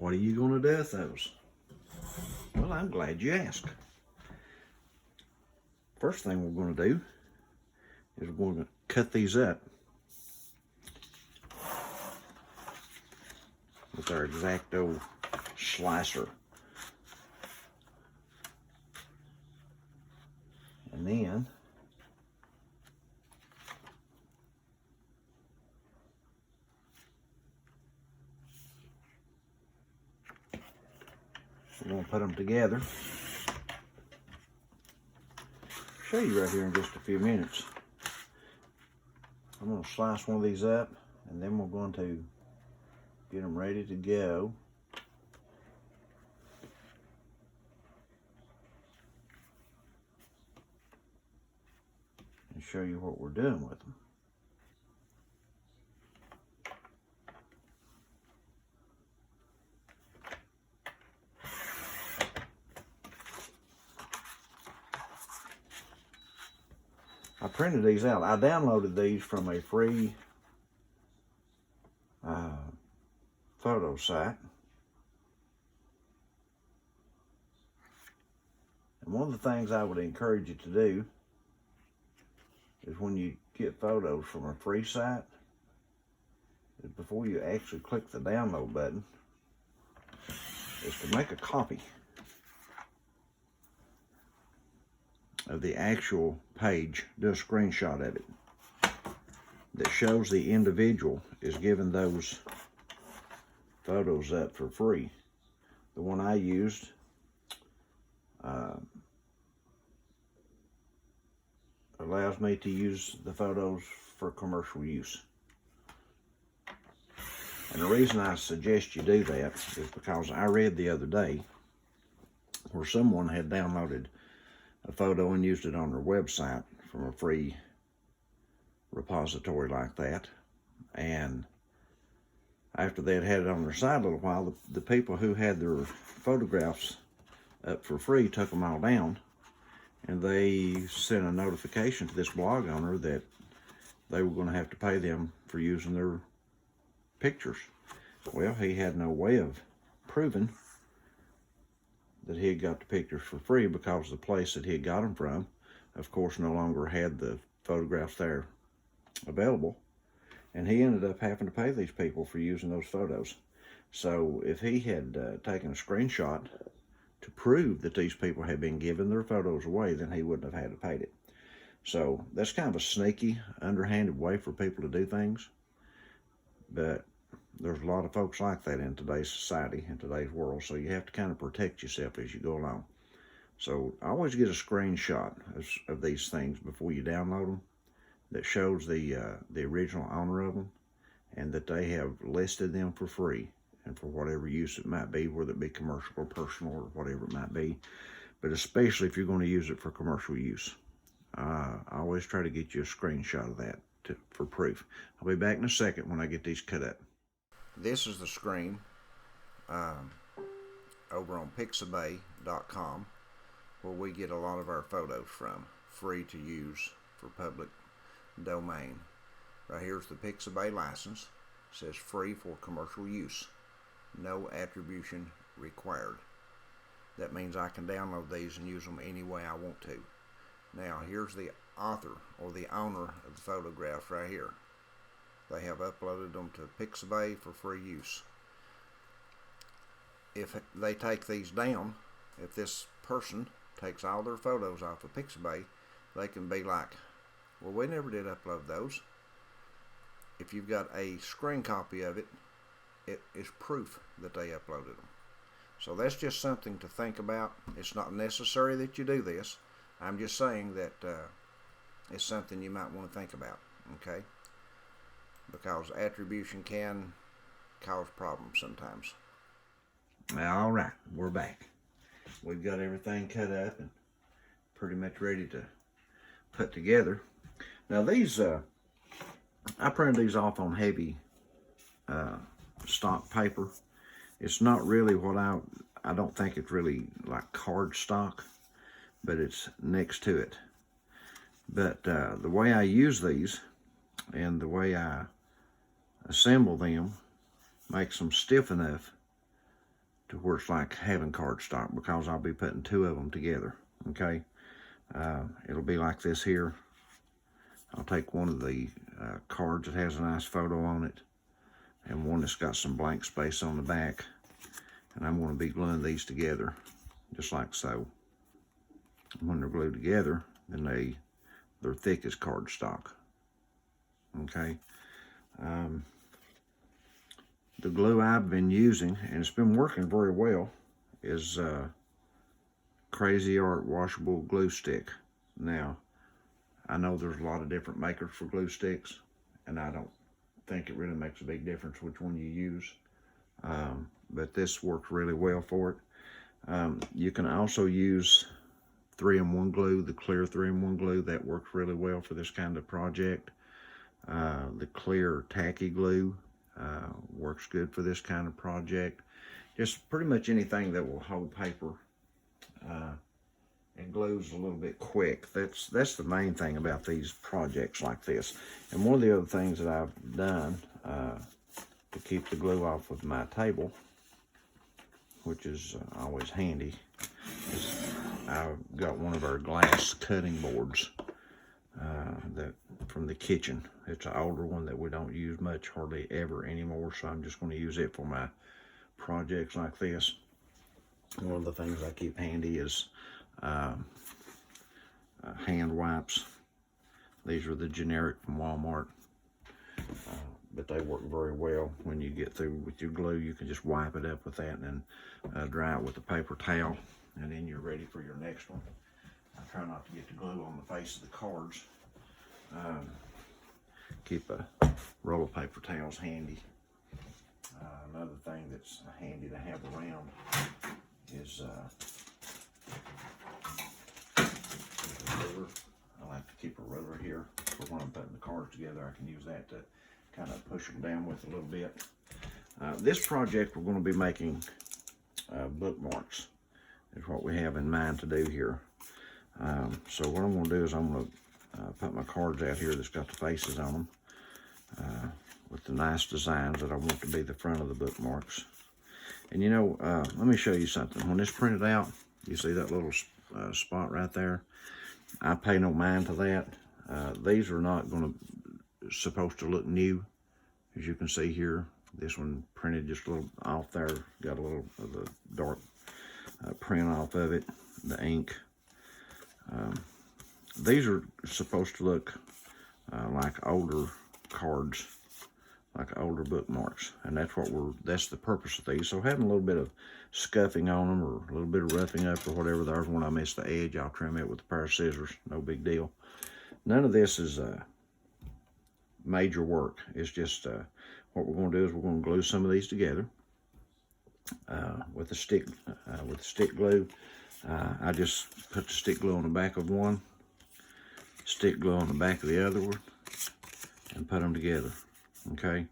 What are you going to do with those? Well, I'm glad you asked. First thing we're going to do is we're going to cut these up with our X-Acto slicer. And then we're going to put them together. Show you right here in just a few minutes. I'm going to slice one of these up, and then we're going to get them ready to go. And show you what we're doing with them. I printed these out. I downloaded these from a free photo site. And one of the things I would encourage you to do is when you get photos from a free site, is before you actually click the download button, is to make a copy of the actual page. Do a screenshot of it that shows the individual is giving those photos up for free. The one I used allows me to use the photos for commercial use. And the reason I suggest you do that is because I read the other day where someone had downloaded a photo and used it on their website from a free repository like that, and after they'd had it on their site a little while, the people who had their photographs up for free took them all down, and they sent a notification to this blog owner that they were going to have to pay them for using their pictures. Well, he had no way of proving that he had got the pictures for free because the place that he had got them from, of course, no longer had the photographs there available, and he ended up having to pay these people for using those photos. So if he had taken a screenshot to prove that these people had been giving their photos away, then he wouldn't have had to pay it. So that's kind of a sneaky, underhanded way for people to do things, but there's a lot of folks like that in today's society, in today's world, so you have to kind of protect yourself as you go along. So I always get a screenshot of these things before you download them that shows the original owner of them, and that they have listed them for free and for whatever use it might be, whether it be commercial or personal or whatever it might be, but especially if you're going to use it for commercial use. I always try to get you a screenshot of that for proof. I'll be back in a second when I get these cut up. This is the screen over on pixabay.com, where we get a lot of our photos from, free to use for public domain. Right here's the Pixabay license. It says free for commercial use. No attribution required. That means I can download these and use them any way I want to. Now here's the author or the owner of the photographs right here. They have uploaded them to Pixabay for free use. If they take these down, if this person takes all their photos off of Pixabay, they can be like, well, we never did upload those. If you've got a screen copy of it, it is proof that they uploaded them. So that's just something to think about. It's not necessary that you do this. I'm just saying that it's something you might want to think about, okay? Because attribution can cause problems sometimes. All right, we're back. We've got everything cut up and pretty much ready to put together. Now these, I printed these off on heavy stock paper. It's not really what I don't think it's really like card stock, but it's next to it. But the way I use these and the way I assemble them makes them stiff enough to where it's like having cardstock, because I'll be putting 2 of them together, okay? It'll be like this here. I'll take one of the cards that has a nice photo on it, and one that's got some blank space on the back, and I'm going to be gluing these together, just like so. When they're glued together, then they're thick as cardstock, okay? The glue I've been using, and it's been working very well, is Crazy Art washable glue stick. Now, I know there's a lot of different makers for glue sticks, and I don't think it really makes a big difference which one you use, but this works really well for it. You can also use 3-in-1 glue, the clear 3-in-1 glue. That works really well for this kind of project. The clear tacky glue works good for this kind of project. Just pretty much anything that will hold paper and glues a little bit quick. That's the main thing about these projects like this. And one of the other things that I've done to keep the glue off of my table, which is always handy, is I've got one of our glass cutting boards that from the kitchen. It's an older one that we don't use much, hardly ever anymore, so I'm just going to use it for my projects like this. One of the things I keep handy is hand wipes. These are the generic from Walmart, but they work very well. When you get through with your glue, you can just wipe it up with that and then dry it with a paper towel, and then you're ready for your next one. I try not to get the glue on the face of the cards. Keep a roll of paper towels handy. Another thing that's handy to have around is a ruler. I like to keep a ruler here for when I'm putting the cards together. I can use that to kind of push them down with a little bit. This project, we're going to be making bookmarks, is what we have in mind to do here. So what I'm going to do is I'm going to put my cards out here that's got the faces on them with the nice designs that I want to be the front of the bookmarks. And you know, let me show you something. When it's printed out, you see that little spot right there? I pay no mind to that. These are not supposed to look new. As you can see here, this one printed just a little off there, got a little of the dark print off of it, the ink. These are supposed to look like older cards, like older bookmarks, and that's the purpose of these. So having a little bit of scuffing on them or a little bit of roughing up or whatever, there's when I miss the edge, I'll trim it with a pair of scissors, no big deal. None of this is major work. It's just what we're going to do is we're going to glue some of these together with the stick glue. I just put the stick glue on the back of one, stick glue on the back of the other one, and put them together. Okay,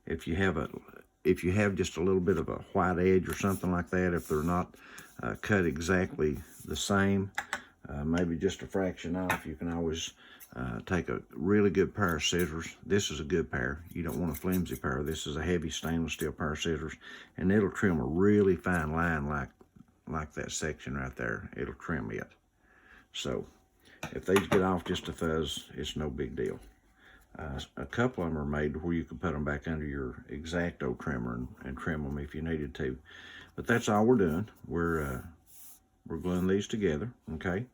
if you have just a little bit of a white edge or something like that, if they're not cut exactly the same, maybe just a fraction off, you can always take a really good pair of scissors. This is a good pair. You don't want a flimsy pair. This is a heavy stainless steel pair of scissors, and it'll trim a really fine line like that section right there. It'll trim it. So if these get off just a fuzz, it's no big deal. A couple of them are made where you can put them back under your X-Acto trimmer and trim them if you needed to. But that's all we're doing. We're gluing these together, okay?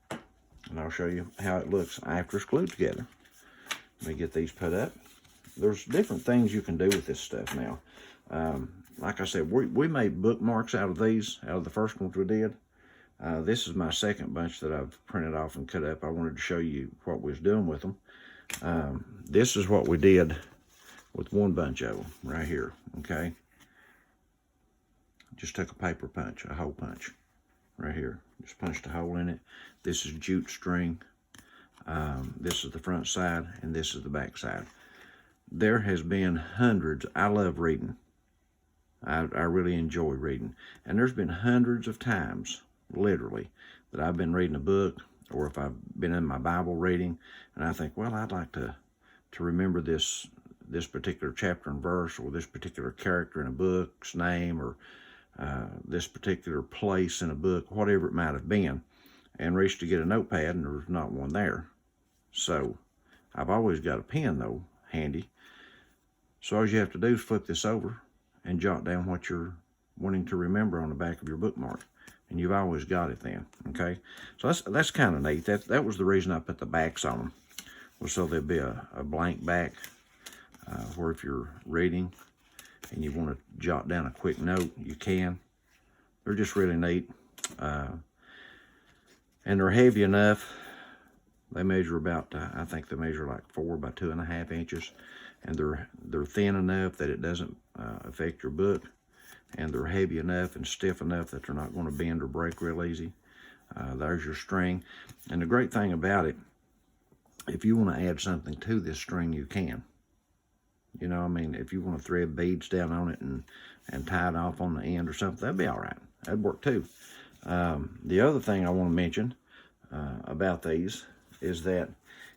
And I'll show you how it looks after it's glued together. Let me get these put up. There's different things you can do with this stuff now. Like I said, we made bookmarks out of these, out of the first ones we did. This is my second bunch that I've printed off and cut up. I wanted to show you what we was doing with them. This is what we did with one bunch of them right here, okay? Just took a paper punch, a hole punch right here. Just punched a hole in it. This is jute string. This is the front side, and this is the back side. There has been hundreds. I love reading. I really enjoy reading. And there's been hundreds of times, literally, that I've been reading a book, or if I've been in my Bible reading, and I think, well, I'd like to remember this particular chapter and verse, or this particular character in a book's name, or this particular place in a book, whatever it might have been, and reached to get a notepad and there was not one there. So I've always got a pen though handy. So all you have to do is flip this over and jot down what you're wanting to remember on the back of your bookmark, and you've always got it then. Okay, so that's kind of neat. That was the reason I put the backs on them, was so there'd be a blank back where if you're reading and you want to jot down a quick note, you can. They're just really neat, and they're heavy enough. They measure about, I think they measure like 4 by 2.5 inches, and they're thin enough that it doesn't affect your book, and they're heavy enough and stiff enough that they're not going to bend or break real easy. There's your string, and the great thing about it, if you want to add something to this string, you can. You know, I mean, if you want to thread beads down on it and tie it off on the end or something, that'd be all right. That'd work too. The other thing I want to mention about these is that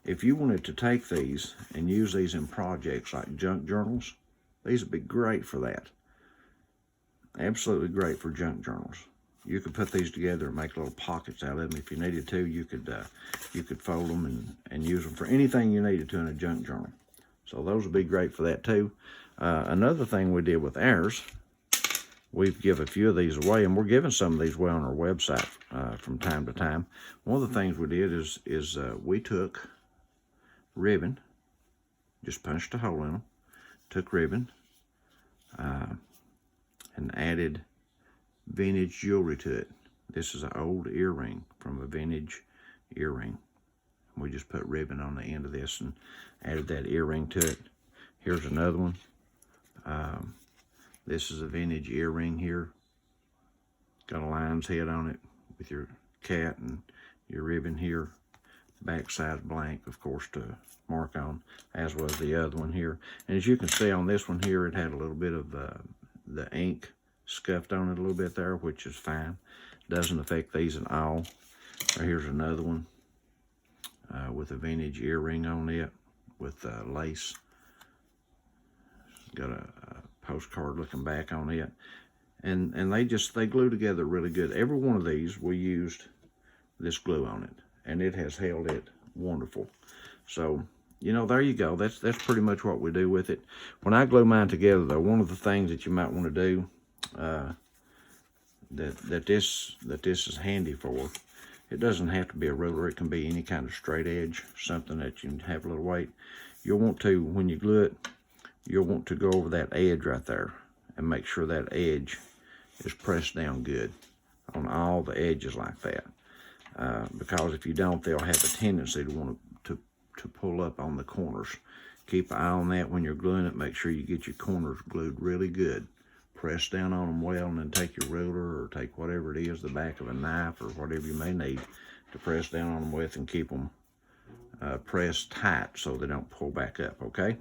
if you wanted to take these and use these in projects like junk journals, these would be great for that. Absolutely great for junk journals. You could put these together and make little pockets out of them. If you needed to, you could fold them and use them for anything you needed to in a junk journal. So those would be great for that too. Another thing we did with ours, we've given a few of these away, and we're giving some of these away on our website from time to time. One of the things we did is we took ribbon, just punched a hole in them, took ribbon, and added vintage jewelry to it. This is an old earring from a vintage earring. We just put ribbon on the end of this and added that earring to it. Here's another one. This is a vintage earring here. Got a lion's head on it with your cat and your ribbon here. Backside blank, of course, to mark on, as was the other one here. And as you can see on this one here, it had a little bit of the ink scuffed on it a little bit there, which is fine. Doesn't affect these at all. Here's another one with a vintage earring on it with lace. Got a postcard looking back on it. And they glue together really good. Every one of these, we used this glue on it, and it has held it wonderful. So, you know, there you go. That's pretty much what we do with it. When I glue mine together, though, one of the things that you might want to do that this is handy for, it doesn't have to be a ruler. It can be any kind of straight edge, something that you can have a little weight. You'll want to, when you glue it, you'll want to go over that edge right there and make sure that edge is pressed down good on all the edges like that. Because if you don't, they'll have a tendency to want to pull up on the corners. Keep an eye on that when you're gluing it. Make sure you get your corners glued really good. Press down on them well, and then take your ruler or take whatever it is, the back of a knife or whatever you may need to press down on them with, and keep them pressed tight so they don't pull back up, okay?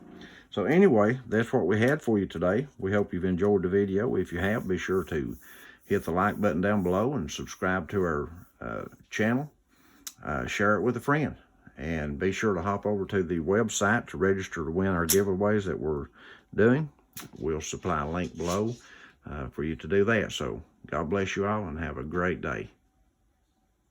So anyway, that's what we had for you today. We hope you've enjoyed the video. If you have, be sure to hit the like button down below and subscribe to our channel. Share it with a friend. And be sure to hop over to the website to register to win our giveaways that we're doing. We'll supply a link below for you to do that. So God bless you all and have a great day.